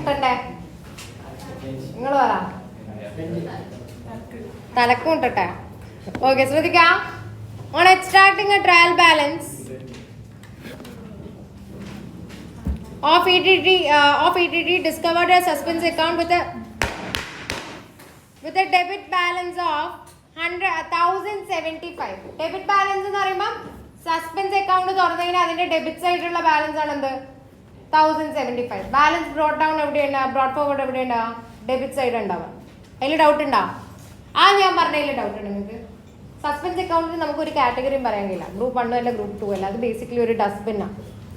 മുട്ടണ്ടേ? നിങ്ങൾ പറ. തലക്ക് മുട്ടട്ടെ. ഓക്കെ, ശ്രദ്ധിക്കാം. On extracting a trial balance of ETT discovered a suspense account with a debit balance of 1075. Debit balance എന്ന് പറയുമ്പോൾ suspense account തുറന്നതിന് അതിന്റെ ഡെബിറ്റ് സൈഡിലുള്ള ബാലൻസ് ആണ് എന്ത്? 1075. ബാലൻസ് ബ്രോട്ട് ഡൗൺ എവിടെയുണ്ടാവും? ബ്രോട്ട് ഫോർവേഡ് എവിടെയുണ്ടാവും? ഡെബിറ്റ് സൈഡ് ഉണ്ടാവുക. അതിൽ ഡൗട്ട് ഉണ്ടോ? ഞാൻ പറഞ്ഞതിൽ ഡൗട്ട് ഉണ്ട് നിങ്ങൾക്ക്? സസ്പെൻസ് അക്കൗണ്ടിൽ നമുക്ക് ഒരു കാറ്റഗറിയും പറയാൻ കഴിയില്ല. ഗ്രൂപ്പ് 1 അല്ല, ഗ്രൂപ്പ് 2 അല്ല. അത് ബേസിക്കലി ഒരു ഡസ്റ്റ്ബിന്നാണ്.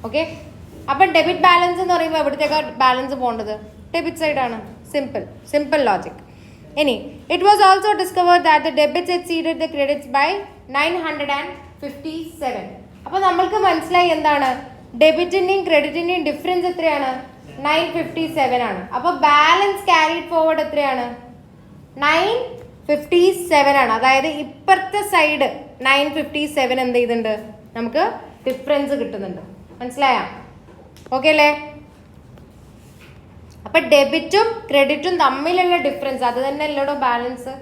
ഓക്കെ, അപ്പം ഡെബിറ്റ് ബാലൻസ് എന്ന് പറയുമ്പോൾ എവിടത്തേക്കാ ബാലൻസ് പോകേണ്ടത്? ഡെബിറ്റ് സൈഡാണ്. Simple logic. ഇനി it was also discovered that the debits exceeded the credits by 957. അപ്പോൾ നമ്മൾക്ക് മനസ്സിലായി എന്താണ് ഡെബിറ്റിന്റെയും ക്രെഡിറ്റിന്റെയും ഡിഫറൻസ് എത്രയാണ്? 957 ആണ്. അപ്പോൾ ബാലൻസ് ക്യാരിഡ് ഫോർവേഡ് എത്രയാണ്? 957 ആണ്. അതായത് ഇപ്പുറത്തെ സൈഡ് 957 എന്ത് ചെയ്തിട്ടുണ്ട്? നമുക്ക് ഡിഫറൻസ് കിട്ടുന്നുണ്ട്. മനസ്സിലായോ? ഓക്കെ അല്ലേ? അപ്പൊ ഡെബിറ്റും ക്രെഡിറ്റും തമ്മിലുള്ള ഡിഫറൻസ് അത് തന്നെ അല്ലടോ ബാലൻസ്.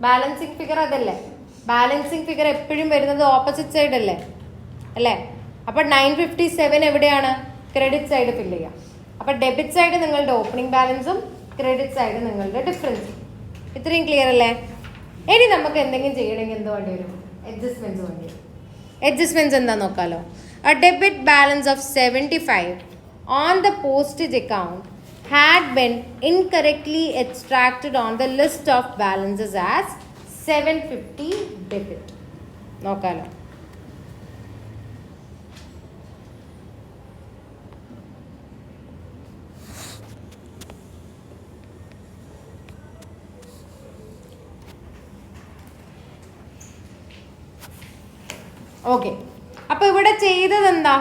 ബാലൻസിങ് ഫിഗർ അതല്ലേ? ബാലൻസിങ് ഫിഗർ എപ്പോഴും വരുന്നത് ഓപ്പോസിറ്റ് സൈഡ് അല്ലേ? അല്ലേ? അപ്പൊ 957 എവിടെയാണ്? ക്രെഡിറ്റ് സൈഡ് ഫില്ല് ചെയ്യാം. അപ്പൊ ഡെബിറ്റ് സൈഡ് നിങ്ങളുടെ ഓപ്പണിംഗ് ബാലൻസും ക്രെഡിറ്റ് സൈഡ് നിങ്ങളുടെ ഡിഫറൻസും. ഇത്രയും ക്ലിയർ അല്ലേ? ഇനി നമുക്ക് എന്തെങ്കിലും ചെയ്യണമെങ്കിൽ എന്ത് വേണ്ടി വരും? അഡ്ജസ്റ്റ്മെന്റ്സ് വേണ്ടി വരും. അഡ്ജസ്റ്റ്മെന്റ്സ് എന്താ നോക്കാലോ. A debit balance of 75 on the postage account had been incorrectly extracted on the list of balances as 750 debit. നോക്കാലോ. ഓക്കെ, അപ്പൊ ഇവിടെ ചെയ്തത് എന്താ?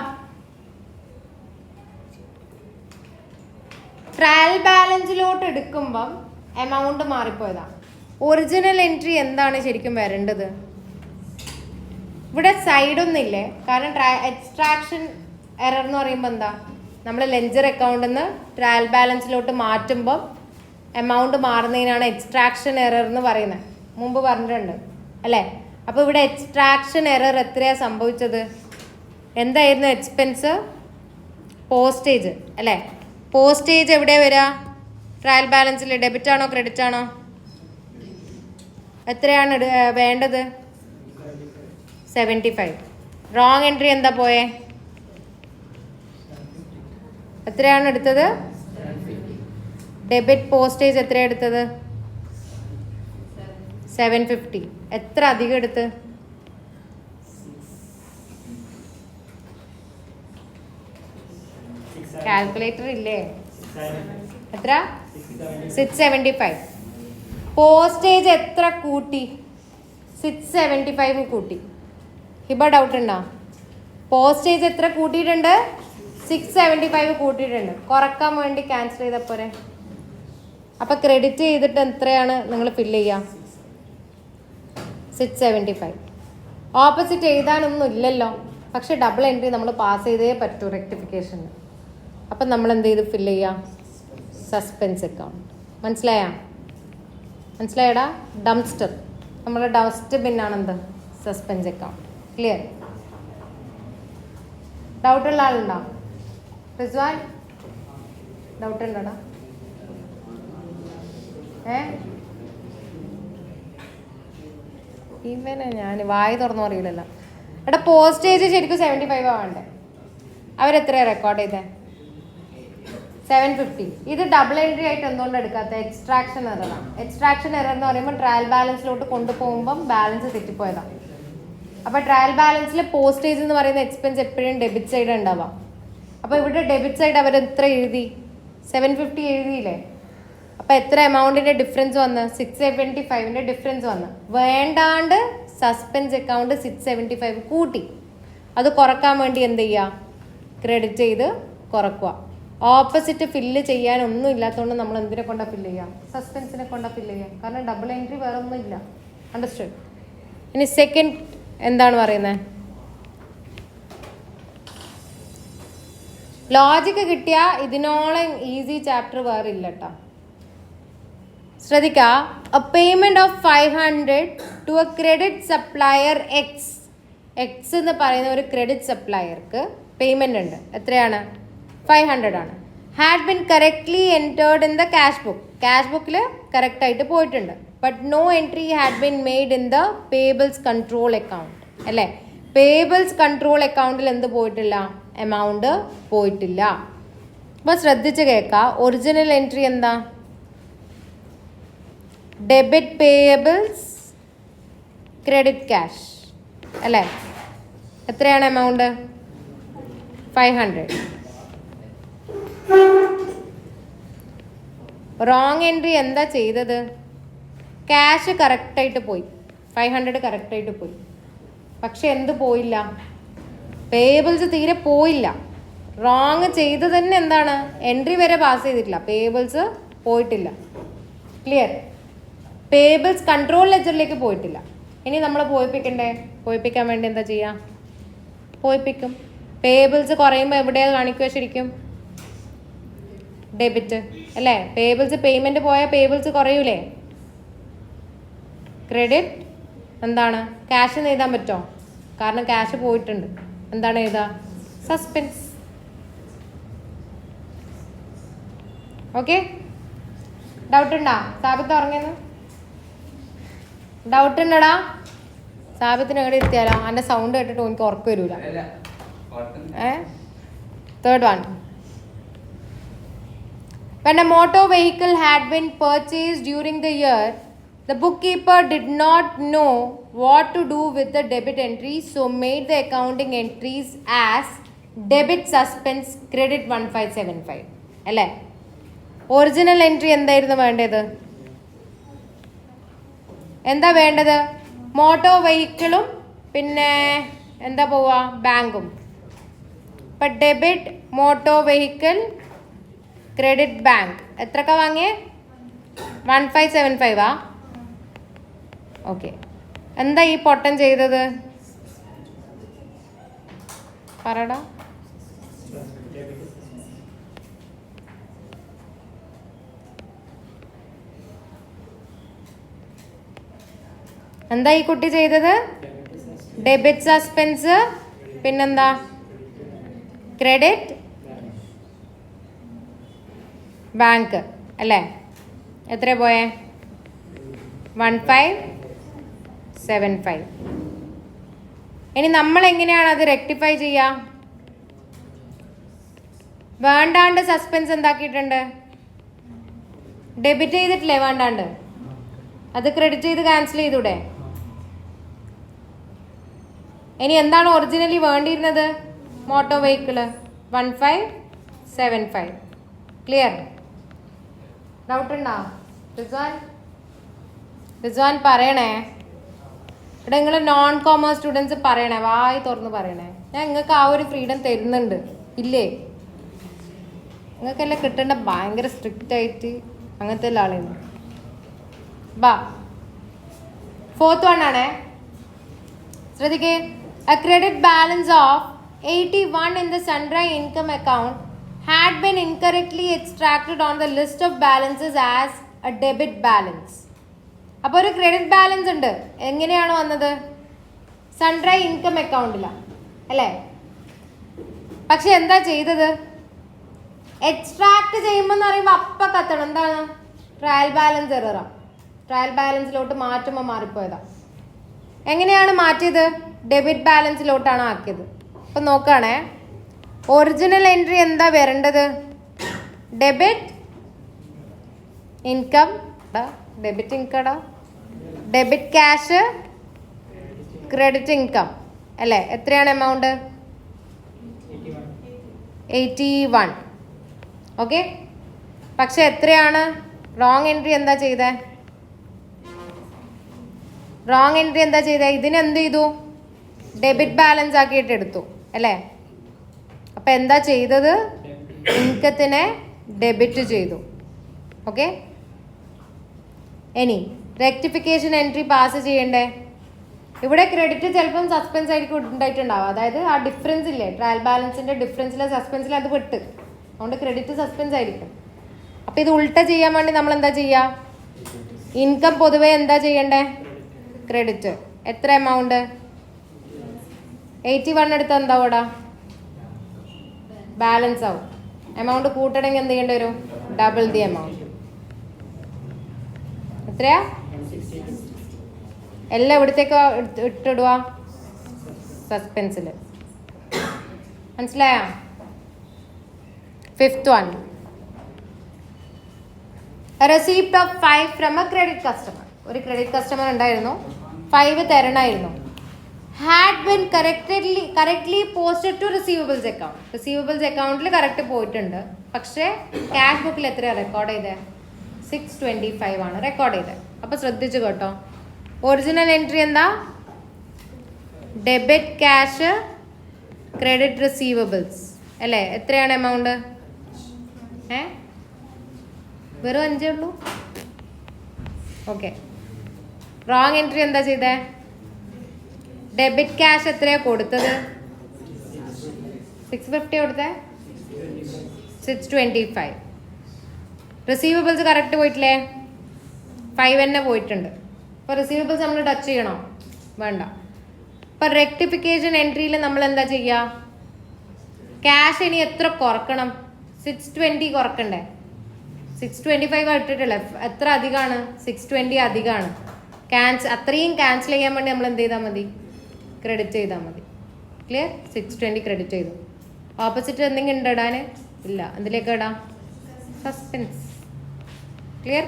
ട്രയൽ ബാലൻസിലോട്ട് എടുക്കുമ്പം എമൗണ്ട് മാറിപ്പോയതാ. ഒറിജിനൽ എൻട്രി എന്താണ് ശരിക്കും വരേണ്ടത്? ഇവിടെ സൈഡൊന്നുമില്ലേ? കാരണം എക്സ്ട്രാക്ഷൻ എറർ എന്ന് പറയുമ്പോൾ എന്താ? നമ്മൾ ലെഞ്ചർ അക്കൗണ്ടിൽ നിന്ന് ട്രയൽ ബാലൻസിലോട്ട് മാറ്റുമ്പം എമൗണ്ട് മാറുന്നതിനാണ് എക്സ്ട്രാക്ഷൻ എറർ എന്ന് പറയുന്നത്. മുമ്പ് പറഞ്ഞിട്ടുണ്ട് അല്ലേ? അപ്പോൾ ഇവിടെ എക്സ്ട്രാക്ഷൻ എറർ എത്രയാണ് സംഭവിച്ചത്? എന്തായിരുന്നു എക്സ്പെൻസ്? പോസ്റ്റേജ് അല്ലേ? പോസ്റ്റേജ് എവിടെ വരിക? ട്രയൽ ബാലൻസിൽ ഡെബിറ്റ് ആണോ ക്രെഡിറ്റ് ആണോ? എത്രയാണ് വേണ്ടത്? 75. റോങ് എൻട്രി എന്താ പോയേ? എത്രയാണ് എടുത്തത്? ഡെബിറ്റ് പോസ്റ്റേജ് എത്രയാണ് എടുത്തത്? 750. എത്ര അധികം എടുത്ത്? കാൽക്കുലേറ്റർ ഇല്ലേ? എത്ര? 675. പോസ്റ്റേജ് എത്ര കൂട്ടി? 675 കൂട്ടി. ഹിബ ഡൗട്ട് ഉണ്ടോ? പോസ്റ്റേജ് എത്ര കൂട്ടിയിട്ടുണ്ട്? 675 കൂട്ടിയിട്ടുണ്ട്. കുറക്കാൻ വേണ്ടി ക്യാൻസൽ ചെയ്ത പോരെ. അപ്പൊ ക്രെഡിറ്റ് ചെയ്തിട്ട് എത്രയാണ് നിങ്ങൾ ഫില്ല് ചെയ്യുക? 675. ഓപ്പോസിറ്റ് എഴുതാനൊന്നും ഇല്ലല്ലോ, പക്ഷെ ഡബിൾ എൻട്രി നമ്മൾ പാസ് ചെയ്തേ പറ്റൂ റെക്ടിഫിക്കേഷന്. അപ്പം നമ്മൾ എന്ത് ചെയ്ത് ഫില്ല് ചെയ്യാം? Suspense account. മനസ്സിലായടാ? ഡംസ്റ്റർ, നമ്മുടെ ഡസ്റ്റ് ബിന്നാണെന്ത്? Suspense account. ക്ലിയർ? ഡൗട്ടുള്ള ആളുണ്ടോ? റിസ്വാൻ ഡൗട്ട് ഉണ്ടോടാ? ഇവനെ ഞാൻ വായി തുറന്നു അറിയില്ലല്ലോ. എടാ പോസ്റ്റേജ് ശരിക്കും 75 വേണ്ടേ? അവരെത്രയാണ് റെക്കോർഡ് ചെയ്തേ? 750. ഇത് ഡബിൾ എൻട്രി ആയിട്ട് എന്തുകൊണ്ട് എടുക്കാത്ത? എക്സ്ട്രാക്ഷൻ എററാണ്. എക്സ്ട്രാക്ഷൻ എറർ എന്ന് പറയുമ്പോൾ ട്രയൽ ബാലൻസിലോട്ട് കൊണ്ടുപോകുമ്പം ബാലൻസ് തെറ്റിപ്പോയതാണ്. അപ്പോൾ ട്രയൽ ബാലൻസിൽ പോസ്റ്റേജ് എന്ന് പറയുന്ന എക്സ്പെൻസ് എപ്പോഴും ഡെബിറ്റ് സൈഡ് ഉണ്ടാവാം. അപ്പോൾ ഇവിടെ ഡെബിറ്റ് സൈഡ് അവർ എത്ര എഴുതി? 750 എഴുതിയില്ലേ? അപ്പോൾ എത്ര എമൗണ്ടിൻ്റെ ഡിഫറൻസ് വന്ന്? 675ൻ്റെ ഡിഫറൻസ് വന്ന്. വേണ്ടാണ്ട് സസ്പെൻസ് അക്കൗണ്ട് 675 കൂട്ടി. അത് കുറക്കാൻ വേണ്ടി എന്ത് ചെയ്യുക? ക്രെഡിറ്റ് ചെയ്ത് കുറക്കുക. ഓപ്പോസിറ്റ് ഫില്ല് ചെയ്യാനൊന്നും ഇല്ലാത്തതുകൊണ്ട് നമ്മൾ എന്തിനെ കൊണ്ടാണ് ഫില്ല് ചെയ്യുക? സസ്പെൻസിനെ കൊണ്ടാണ് ഫില്ല് ചെയ്യുക. കാരണം ഡബിൾ എൻട്രി വേറെ ഒന്നും ഇല്ല. അണ്ടർസ്റ്റുഡ്? ഇനി സെക്കൻഡ് എന്താണ് പറയുന്നത്? ലോജിക്ക് കിട്ടിയ ഇതിനോളം ഈസി ചാപ്റ്റർ വേറെ ഇല്ല കേട്ടോ. ശ്രദ്ധിക്കുക. A payment of 500 to a credit supplier X. X എന്ന് പറയുന്ന ഒരു ക്രെഡിറ്റ് സപ്ലയർക്ക് പേയ്മെന്റ് ഉണ്ട്. എത്രയാണ്? 500 ആണ്. Had been correctly entered in the cash book. Cash ബുക്കിൽ കറക്റ്റ് ആയിട്ട് പോയിട്ടുണ്ട്. But no entry had been made in the payables control account. അല്ലേ? പേബിൾസ് കൺട്രോൾ അക്കൗണ്ടിൽ എന്ത് പോയിട്ടില്ല? എമൗണ്ട് പോയിട്ടില്ല. അപ്പോൾ ശ്രദ്ധിച്ച് കേൾക്കുക. ഒറിജിനൽ എൻട്രി എന്താ? Debit payables credit cash. അല്ലേ? എത്രയാണ് എമൗണ്ട്? 500. റോങ് എൻട്രി എന്താ ചെയ്തത്? ക്യാഷ് കറക്റ്റായിട്ട് പോയി, 500 കറക്റ്റായിട്ട് പോയി. പക്ഷെ എന്ത് പോയില്ല? പേബിൾസ് തീരെ പോയില്ല. റോങ് ചെയ്തത് തന്നെ എന്താണ്? എൻട്രി വരെ പാസ് ചെയ്തിട്ടില്ല, പേബിൾസ് പോയിട്ടില്ല. ക്ലിയർ? പേബിൾസ് കൺട്രോൾ ലെജറിലേക്ക് പോയിട്ടില്ല. ഇനി നമ്മൾ പോയിപ്പിക്കണ്ടേ? പോയിപ്പിക്കാൻ വേണ്ടി എന്താ ചെയ്യുക? പോയിപ്പിക്കും. പേബിൾസ് കുറയുമ്പോൾ എവിടെയാണ് കാണിക്കുക? ശരിക്കും ഡെബിറ്റ് അല്ലേ? പേബിൾസ് പേയ്മെന്റ് പോയാൽ പേബിൾസ് കുറയൂലേ? ക്രെഡിറ്റ് എന്താണ്? ക്യാഷ് എഴുതാൻ പറ്റുമോ? കാരണം ക്യാഷ് പോയിട്ടുണ്ട്. എന്താണ് എഴുതുക? സസ്പെൻസ്. ഓക്കെ? ഡൗട്ട് ഉണ്ടോ? സാബിത്ത് ഉറങ്ങിയെന്ന് ഡൗട്ട് ഉണ്ടടാ? സാബിത്തിന് എവിടെ ഇരുത്തിയാലോ? എൻ്റെ സൗണ്ട് കേട്ടിട്ട് എനിക്ക് ഉറക്കം വരൂല. Third one. When a motor vehicle had been purchased during the year, the bookkeeper did not know what to do with the debit entries, so made the accounting entries as debit suspense credit 1575. അല്ലേ? Original entry എന്തായിരുന്നു വേണ്ടത്? എന്താ വേണ്ടത്? Motor വെഹിക്കിളും പിന്നെ എന്താ പോവുക? ബാങ്കും. ഇപ്പം debit motor vehicle credit bank എത്രക്ക വാങ്ങിയേ? 1575 ഓക്കെ. എന്താ ഈ പൊട്ടൻ ചെയ്തത്? പറടാ. എന്താ ഈ കുട്ടി ചെയ്തത്? ഡെബിറ്റ് സസ്പെൻസ് പിന്നെന്താ? ക്രെഡിറ്റ് ബാങ്ക് അല്ലേ? എത്ര പോയേ? 1575. ഇനി നമ്മൾ എങ്ങനെയാണ് അത് റെക്ടിഫൈ ചെയ്യുക? വേണ്ടാണ്ട് സസ്പെൻസ് എന്താക്കിയിട്ടുണ്ട്? ഡെബിറ്റ് ചെയ്തിട്ടില്ലേ? വേണ്ടാണ്ട് അത് ക്രെഡിറ്റ് ചെയ്ത് ക്യാൻസൽ ചെയ്തൂടെ? ഇനി എന്താണ് ഒറിജിനലി വേണ്ടിയിരുന്നത്? Motor vehicle 1575. ക്ലിയർ? ഡൗട്ട് ഉണ്ടോ? റിസ്വാൻ പറയണേ. ഇവിടെ നിങ്ങൾ നോൺ കോമേഴ്സ് സ്റ്റുഡൻസ് പറയണേ, വായി തുറന്ന് പറയണേ. ഞാൻ നിങ്ങൾക്ക് ആ ഒരു ഫ്രീഡം തരുന്നുണ്ട് ഇല്ലേ? നിങ്ങൾക്കെല്ലാം കിട്ടേണ്ട ഭയങ്കര സ്ട്രിക്റ്റ് ആയിട്ട് അങ്ങനത്തെ എല്ലാ ആളാണ്. ബാ, ഫോർത്ത് വൺ ആണേ. ശ്രദ്ധിക്കേ. A credit balance of 81 in the sundry income account had been incorrectly extracted on the list of balances as a debit balance. അപ്പോൾ ഒരു ക്രെഡിറ്റ് ബാലൻസ് ഉണ്ട്. എങ്ങനെയാണ് വന്നത്? സൺഡ്രൈ ഇൻകം അക്കൗണ്ടിലാണ് അല്ലേ? പക്ഷെ എന്താ ചെയ്തത്? എക്സ്ട്രാക്ട് ചെയ്യുമ്പോൾ എന്ന് പറയുമ്പോൾ അപ്പം കത്തണം. എന്താണ്? ട്രയൽ ബാലൻസ് എററാണ്. ട്രയൽ ബാലൻസിലോട്ട് മാറ്റുമ്പോൾ മാറിപ്പോയതാണ്. എങ്ങനെയാണ് മാറ്റിയത്? ഡെബിറ്റ് ബാലൻസിലോട്ടാണ് ആക്കിയത്. അപ്പം നോക്കുകയാണേ, ഒറിജിനൽ എൻട്രി എന്താ വരേണ്ടത്? ഡെബിറ്റ് ഇൻകം, ഡെബിറ്റ് ഇൻകടാ, ഡെബിറ്റ് ക്യാഷ്, ക്രെഡിറ്റ് ഇൻകം അല്ലേ? എത്രയാണ് എമൗണ്ട്? 81. ഓക്കെ. പക്ഷെ എത്രയാണ്? റോങ് എൻട്രി എന്താ ചെയ്തേ? റോങ് എൻട്രി എന്താ ചെയ്തേ? ഇതിനെന്ത് ചെയ്തു? ഡെബിറ്റ് ബാലൻസ് ആക്കിയിട്ട് എടുത്തു അല്ലേ? അപ്പം എന്താ ചെയ്തത്? ഇൻകത്തിനെ ഡെബിറ്റ് ചെയ്തു. ഓക്കെ. ഇനി റെക്ടിഫിക്കേഷൻ എൻട്രി പാസ് ചെയ്യണ്ടേ? ഇവിടെ ക്രെഡിറ്റ് ചിലപ്പം സസ്പെൻസ് ആയിരിക്കും ഉണ്ടായിട്ടുണ്ടാവും. അതായത് ആ ഡിഫറൻസ് ഇല്ലേ, ട്രയൽ ബാലൻസിന്റെ ഡിഫറൻസിലെ സസ്പെൻസിൽ അത് പെട്ട്, അതുകൊണ്ട് ക്രെഡിറ്റ് സസ്പെൻസ് ആയിരിക്കും. അപ്പം ഇത് ഉൾട്ട ചെയ്യാൻ വേണ്ടി നമ്മൾ എന്താ ചെയ്യുക? ഇൻകം പൊതുവെ എന്താ ചെയ്യണ്ടേ? ക്രെഡിറ്റ്. എത്ര എമൗണ്ട്? 81 എടുത്ത് എന്താവും ഇവിടെ? ബാലൻസ് ആവും. എമൗണ്ട് കൂട്ടണമെങ്കിൽ എന്ത് ചെയ്യേണ്ടി വരും? Double the amount. എത്രയാ? എല്ലാം എവിടത്തേക്കോ ഇട്ടിടുക? സസ്പെൻസിൽ. മനസ്സിലായോ? 5th one. Receipt of 5 from a credit customer. ഒരു ക്രെഡിറ്റ് കസ്റ്റമർ ഉണ്ടായിരുന്നു, 5 തരണമായിരുന്നു. Had been correctly posted to receivables account. Receivables അക്കൗണ്ടിൽ കറക്റ്റ് പോയിട്ടുണ്ട്, പക്ഷേ ക്യാഷ് ബുക്കിൽ എത്രയാണ് റെക്കോർഡ് ചെയ്തത്? 625 ആണ് റെക്കോർഡ് ചെയ്തത്. അപ്പോൾ ശ്രദ്ധിച്ചു കേട്ടോ, ഒറിജിനൽ എൻട്രി എന്താ? ഡെബിറ്റ് ക്യാഷ് ക്രെഡിറ്റ് റിസീവബിൾസ് അല്ലേ? എത്രയാണ് എമൗണ്ട്? വെറും 5 ഉള്ളൂ. ഓക്കെ, റോങ് എൻട്രി എന്താ ചെയ്തേ? ഡെബിറ്റ് ക്യാഷ് എത്രയാ കൊടുത്തത്? 650 കൊടുത്തേ? 625. റിസീവബിൾസ് കറക്റ്റ് പോയിട്ടില്ലേ? 5 തന്നെ പോയിട്ടുണ്ട്. അപ്പോൾ റിസീവബിൾസ് നമ്മൾ ടച്ച് ചെയ്യണോ? വേണ്ട. അപ്പോൾ റെക്ടിഫിക്കേഷൻ എൻട്രിയിൽ നമ്മൾ എന്താ ചെയ്യുക? ക്യാഷ് ഇനി എത്ര കുറക്കണം? 620 കുറക്കണ്ടേ? 625 ഇട്ടിട്ടില്ല. എത്ര അധികമാണ്? 620 അധികമാണ്. അത്രയും ക്യാൻസൽ ചെയ്യാൻ വേണ്ടി നമ്മൾ എന്ത് ചെയ്താൽ മതി? ക്രെഡിറ്റ് ചെയ്താൽ മതി. ക്ലിയർ? 620 ക്രെഡിറ്റ് ചെയ്തു. ഓപ്പോസിറ്റ് എന്തെങ്കിലും ഉണ്ട് ഇടാൻ? ഇല്ല. എന്തിലേക്ക് ഇടാം? Suspense. Clear?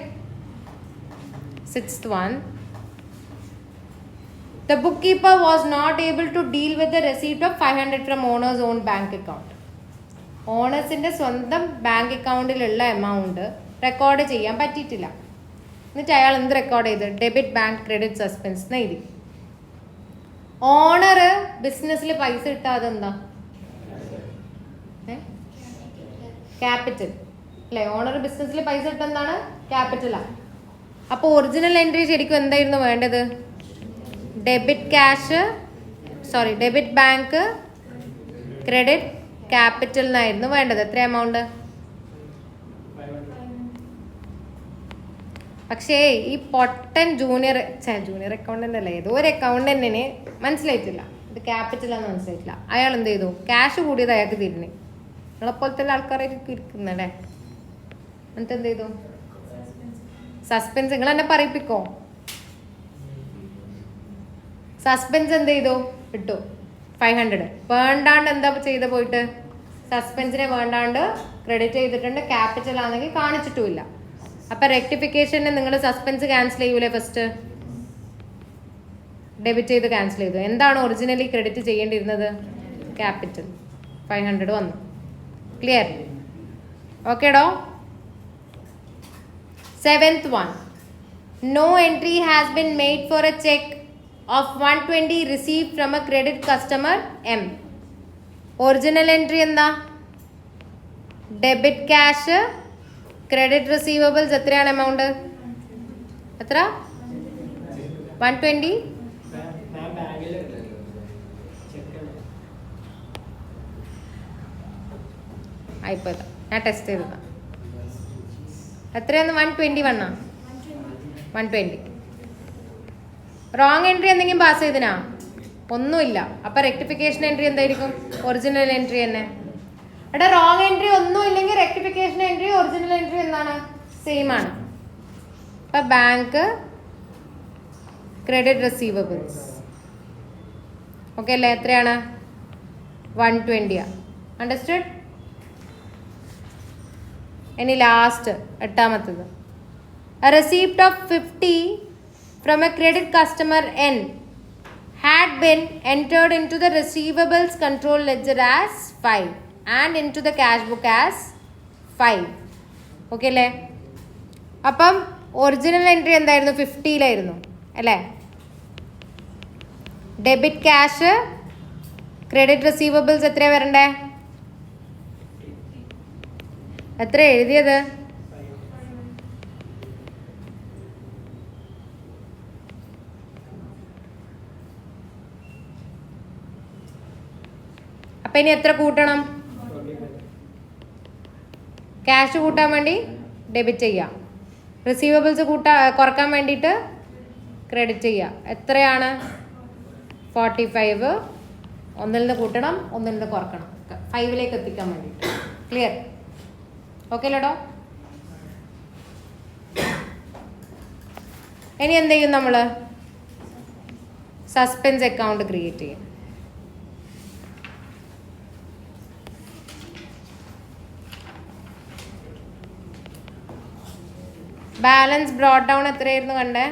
6th one. The bookkeeper was not able to deal with the receipt of 500 from owner's own bank account. ഓണേഴ്സിൻ്റെ സ്വന്തം ബാങ്ക് അക്കൗണ്ടിലുള്ള എമൗണ്ട് റെക്കോർഡ് ചെയ്യാൻ പറ്റിയിട്ടില്ല. എന്നിട്ട് അയാൾ എന്ത് റെക്കോർഡ് ചെയ്ത്? ഡെബിറ്റ് ബാങ്ക് ക്രെഡിറ്റ് സസ്പെൻസ് എന്ന് എഴുതി. ഓണർ ബിസിനസ്സിൽ പൈസ ഇട്ടാൽ അതെന്താ? ക്യാപിറ്റൽ അല്ലേ? ഓണർ ബിസിനസ്സിൽ പൈസ ഇട്ട എന്താണ്? ക്യാപിറ്റലാണ്. അപ്പോൾ ഒറിജിനൽ എൻട്രി ശരിക്കും എന്തായിരുന്നു വേണ്ടത്? ഡെബിറ്റ് ബാങ്ക് ക്രെഡിറ്റ് ക്യാപിറ്റൽ എന്നായിരുന്നു വേണ്ടത്. എത്ര എമൗണ്ട്? പക്ഷേ ഈ പൊട്ടൻ ജൂനിയർ അക്കൗണ്ടന്റ് അല്ലേ, ഏതോ ഒരു അക്കൗണ്ടന്റിന് മനസ്സിലായിട്ടില്ല ഇത് ക്യാപിറ്റലാന്ന് മനസ്സിലായിട്ടില്ല. അയാൾ എന്ത് ചെയ്തു? ക്യാഷ് കൂടിയത് അയാൾക്ക് തിരിഞ്ഞ്. നിങ്ങളെപ്പോലത്തെ ആൾക്കാരായിരിക്കും ഇരിക്കുന്നല്ലേ. എന്നിട്ട് എന്ത് ചെയ്തു? സസ്പെൻസ്. നിങ്ങൾ എന്നെ പറയിപ്പിക്കോ? സസ്പെൻസ് എന്ത് ചെയ്തു? ഇട്ടു 500. വേണ്ടാണ്ട് എന്താ ചെയ്ത? പോയിട്ട് സസ്പെൻസിനെ വേണ്ടാണ്ട് ക്രെഡിറ്റ് ചെയ്തിട്ടുണ്ട്. ക്യാപിറ്റൽ ആണെങ്കിൽ കാണിച്ചിട്ടുമില്ല. അപ്പം റെക്ടിഫിക്കേഷന് നിങ്ങൾ സസ്പെൻസ് ക്യാൻസൽ ചെയ്യൂലേ? ഫസ്റ്റ് ഡെബിറ്റ് ചെയ്ത് ക്യാൻസൽ ചെയ്തു. എന്താണ് ഒറിജിനലി ക്രെഡിറ്റ് ചെയ്യേണ്ടിയിരുന്നത്? ക്യാപിറ്റൽ. 500 വന്നു. Clear? ഓക്കേടോ? 7th one. No entry has been made for a check of 120 received from a credit customer M. Original entry എന്താ? ഡെബിറ്റ് ക്യാഷ് ക്രെഡിറ്റ് റിസീവബിൾസ് എത്രയാണ് amount? എത്ര? 120. ആയിപ്പോയതാ, ഞാൻ test ചെയ്തതാ. എത്രയാണ്? 121 ആ? 120. റോങ് എൻട്രി എന്തെങ്കിലും pass ചെയ്തിനാ? ഒന്നുമില്ല. അപ്പം റെക്ടിഫിക്കേഷൻ എൻട്രി എന്തായിരിക്കും? ഒറിജിനൽ എൻട്രി തന്നെ. എടാ, റോങ് എൻട്രി ഒന്നും ഇല്ലെങ്കിൽ റെക്ടിഫിക്കേഷൻ എൻട്രി ഒറിജിനൽ എൻട്രി എന്താണ്? സെയിം ആണ്. അപ്പം ബാങ്ക് ക്രെഡിറ്റ് റിസീവബിൾസ് ഓക്കെ അല്ലേ? എത്രയാണ്? 120 ആ. അണ്ടർസ്റ്റുഡ്? ഇനി last 8ാമത്തത്. A receipt of 50 from a credit customer N had been entered into the receivables control ledger as 5 and into the cash book as 5. Okay അല്ലേ? അപ്പം original entry എന്തായിരുന്നു? 50 അല്ലേ? Debit cash credit receivables എത്രയാണ് വരണ്ടേ? എത്ര എഴുതിയത്? അപ്പം ഇനി എത്ര കൂട്ടണം? ക്യാഷ് കൂട്ടാൻ വേണ്ടി ഡെബിറ്റ് ചെയ്യുക, റിസീവബിൾസ് കുറക്കാൻ വേണ്ടിയിട്ട് ക്രെഡിറ്റ് ചെയ്യുക. എത്രയാണ്? 45. ഒന്നിൽ നിന്ന് കൂട്ടണം, ഒന്നിൽ നിന്ന് കുറക്കണം, 5ലേക്ക് എത്തിക്കാൻ വേണ്ടിയിട്ട്. ക്ലിയർ? ഓക്കെ അല്ലേടോ? ഇനി എന്ത് ചെയ്യും? നമ്മൾ സസ്പെൻസ് അക്കൗണ്ട് ക്രിയേറ്റ് ചെയ്യും. ബാലൻസ് ബ്രോട്ട് ഡൗൺ എത്രയായിരുന്നു കണ്ടേ?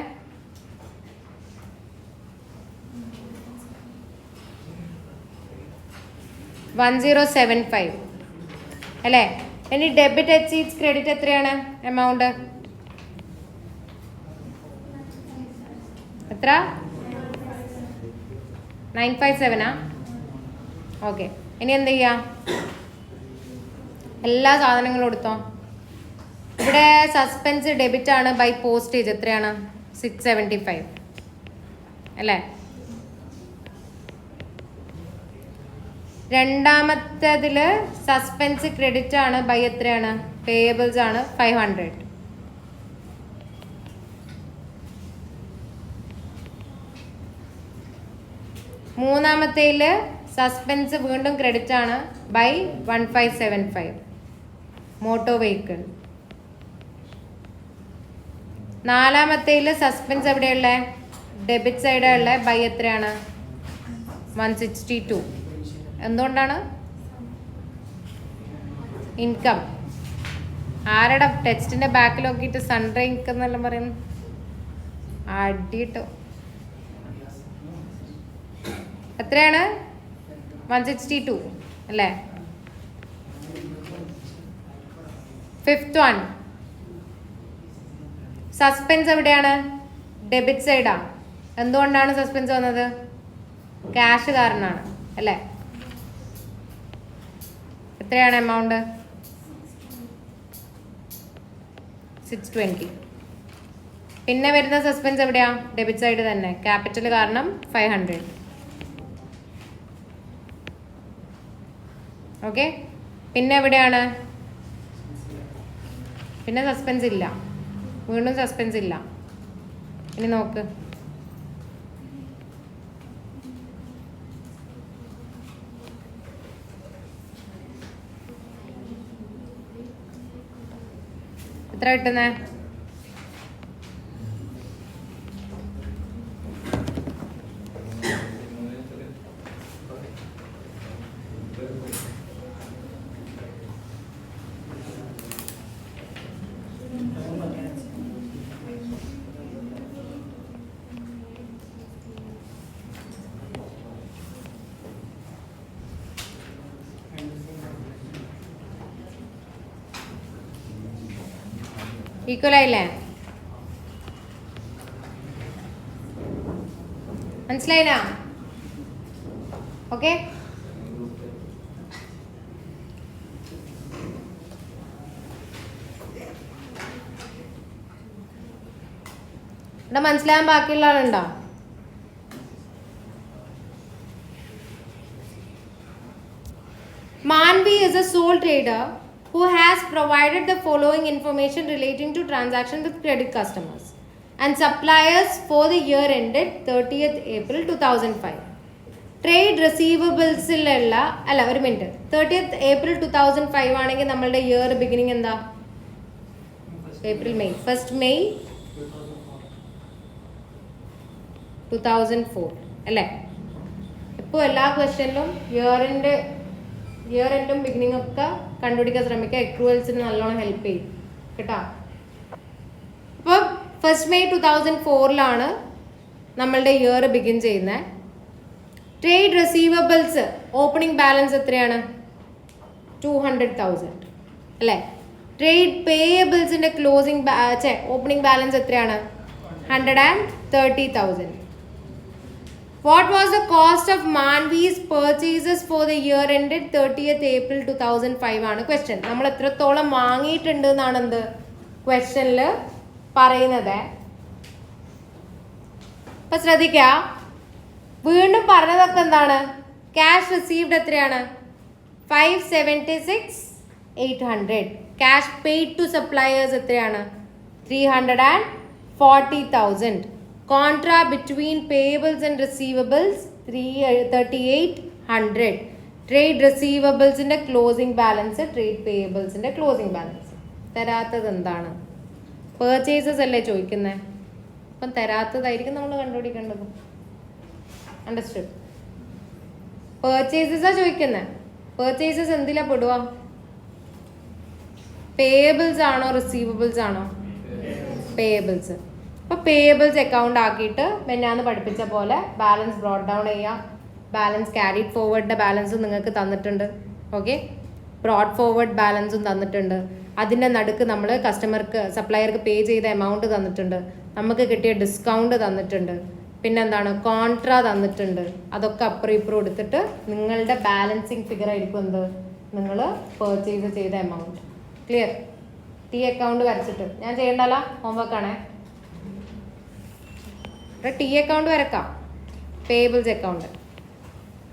1075 അല്ലേ? ഇനി ഡെബിറ്റ് എക്സീഡ്സ് ക്രെഡിറ്റ് എത്രയാണ് എമൗണ്ട്? എത്ര? 957 ആ? ഓക്കെ. ഇനി എന്ത് ചെയ്യാം? എല്ലാ സാധനങ്ങളും എടുത്തോ. ഇവിടെ സസ്പെൻസ് ഡെബിറ്റ് ആണ് ബൈ പോസ്റ്റേജ്. എത്രയാണ്? 675 അല്ലേ? രണ്ടാമത്തേതിൽ സസ്പെൻസ് ക്രെഡിറ്റ് ആണ് ബൈ എത്രയാണ്? പേയബിൾസ് ആണ് 500. മൂന്നാമത്തേൽ സസ്പെൻസ് വീണ്ടും ക്രെഡിറ്റ് ആണ് ബൈ 1575 മോട്ടോർ വെഹിക്കിൾ. നാലാമത്തേൽ സസ്പെൻസ് എവിടെയുള്ള? ഡെബിറ്റ് സൈഡുള്ള ബൈ എത്രയാണ്? 162. എന്തുകൊണ്ടാണ്? ഇൻകം. ആരുടെ ടെക്സ്റ്റിന്റെ ബാക്കിൽ നോക്കിയിട്ട് സൺഡേ ഇൻകം എന്നെല്ലാം പറയുന്നു? അടിയിട്ടോ. എത്രയാണ്? 162 അല്ലേ? 5th വൺ സസ്പെൻസ് എവിടെയാണ്? ഡെബിറ്റ് സൈഡാ. എന്തുകൊണ്ടാണ് സസ്പെൻസ് വന്നത്? ക്യാഷ് കാരണമാണ് അല്ലേ? എത്രയാണ് എമൗണ്ട്? 620. പിന്നെ വരുന്ന സസ്പെൻസ് എവിടെയാ? ഡെബിറ്റ് സൈഡ് തന്നെ, ക്യാപിറ്റൽ കാരണം 500. ഓക്കെ. പിന്നെ എവിടെയാണ്? പിന്നെ സസ്പെൻസ് ഇല്ല, വീണ്ടും സസ്പെൻസ് ഇല്ല. ഇനി നോക്ക്, എത്ര കിട്ടുന്നേ? ഈക്വൽ ആയില്ലേ? മനസ്സിലായില്ല? ഓക്കെ. ഇവിടെ മനസ്സിലാകാൻ ബാക്കിയുള്ള ആളുണ്ടോ? Manvi is a sole trader who has provided the following information relating to transaction with credit customers and suppliers for the year ended 30th April 2005. Trade receivables അല്ല ഒരു മിനിറ്റ്, 30th April 2005 ആണെങ്കിൽ നമ്മളുടെ year beginning എന്താ? April May. 1st May 2004 അല്ലേ? ഇപ്പോൾ എല്ലാ ക്വസ്റ്റ്യനിലും year എൻഡും beginning ഒക്കെ കണ്ടുപിടിക്കാൻ ശ്രമിക്കുക. എക്രൂവൽസിന് നല്ലോണം ഹെൽപ്പ് ചെയ്യും കേട്ടോ. അപ്പോൾ 1st May 2004 നമ്മളുടെ ഇയർ ബിഗിൻ ചെയ്യുന്നത്. ട്രേഡ് റിസീവബിൾസ് ഓപ്പണിംഗ് ബാലൻസ് എത്രയാണ്? 200,000 അല്ലേ? ട്രേഡ് പേയബിൾസിന്റെ ക്ലോസിംഗ് ഓപ്പണിംഗ് ബാലൻസ് എത്രയാണ്? 130,000. What was the cost of Manvi's purchases for the year ended 30th April 2005 ആണ് ക്വസ്റ്റ്യൻ. നമ്മൾ എത്രത്തോളം വാങ്ങിയിട്ടുണ്ട് എന്നാണ് എന്ത് ക്വസ്റ്റ്യനിൽ പറയുന്നത്. അപ്പൊ ശ്രദ്ധിക്കുക, വീണ്ടും പറഞ്ഞതൊക്കെ എന്താണ്? ക്യാഷ് റിസീവ്ഡ് എത്രയാണ്? 576,800. ക്യാഷ് പെയ്ഡ് ടു സപ്ലയേഴ്സ് എത്രയാണ്? 340,000. Contra between payables and receivables 3800. Trade റിസീവബിൾസിന്റെ ക്ലോസിംഗ് ബാലൻസ്, ട്രേഡ് പേയബിൾസിന്റെ ക്ലോസിംഗ് ബാലൻസ്. തരാത്തത് എന്താണ്? പേർച്ചേസസ് അല്ലേ ചോദിക്കുന്നത്, അപ്പം തരാത്തതായിരിക്കും നമ്മൾ കണ്ടുപിടിക്കേണ്ടത്. അണ്ടർസ്റ്റുഡ്? പേർച്ചേസസാ ചോദിക്കുന്നത്. പേർച്ചേസസ് എന്തിലാ പെടുക? പേയബിൾസ് ആണോ റിസീവബിൾസ് ആണോ? പേയബിൾസ്. അപ്പോൾ പേയബിൾസ് അക്കൗണ്ട് ആക്കിയിട്ട് മെന്നാന്ന് പഠിപ്പിച്ച പോലെ ബാലൻസ് ബ്രോട്ട് ഡൗൺ ചെയ്യുക. ബാലൻസ് ക്യാരിഡ് ഫോർവേഡിൻ്റെ ബാലൻസും നിങ്ങൾക്ക് തന്നിട്ടുണ്ട്. ഓക്കെ, ബ്രോഡ് ഫോർവേഡ് ബാലൻസും തന്നിട്ടുണ്ട്. അതിൻ്റെ നടുക്ക് നമ്മൾ കസ്റ്റമർക്ക് സപ്ലയർക്ക് പേ ചെയ്ത എമൗണ്ട് തന്നിട്ടുണ്ട്. നമുക്ക് കിട്ടിയ ഡിസ്കൗണ്ട് തന്നിട്ടുണ്ട്. പിന്നെന്താണ്? കോൺട്രാ തന്നിട്ടുണ്ട്. അതൊക്കെ അപ്പുറം ഇപ്പുറം എടുത്തിട്ട് നിങ്ങളുടെ ബാലൻസിങ് ഫിഗർ ആയിരിക്കും എന്ത്? നിങ്ങൾ പർച്ചേസ് ചെയ്ത എമൗണ്ട്. ക്ലിയർ? ടി അക്കൗണ്ട് വരച്ചിട്ട് ഞാൻ ചെയ്യേണ്ടല്ല, ഹോംവർക്ക് ആണേ. ഇവിടെ ടി അക്കൗണ്ട് വരക്കാം. പേബിൾസ് അക്കൗണ്ട്,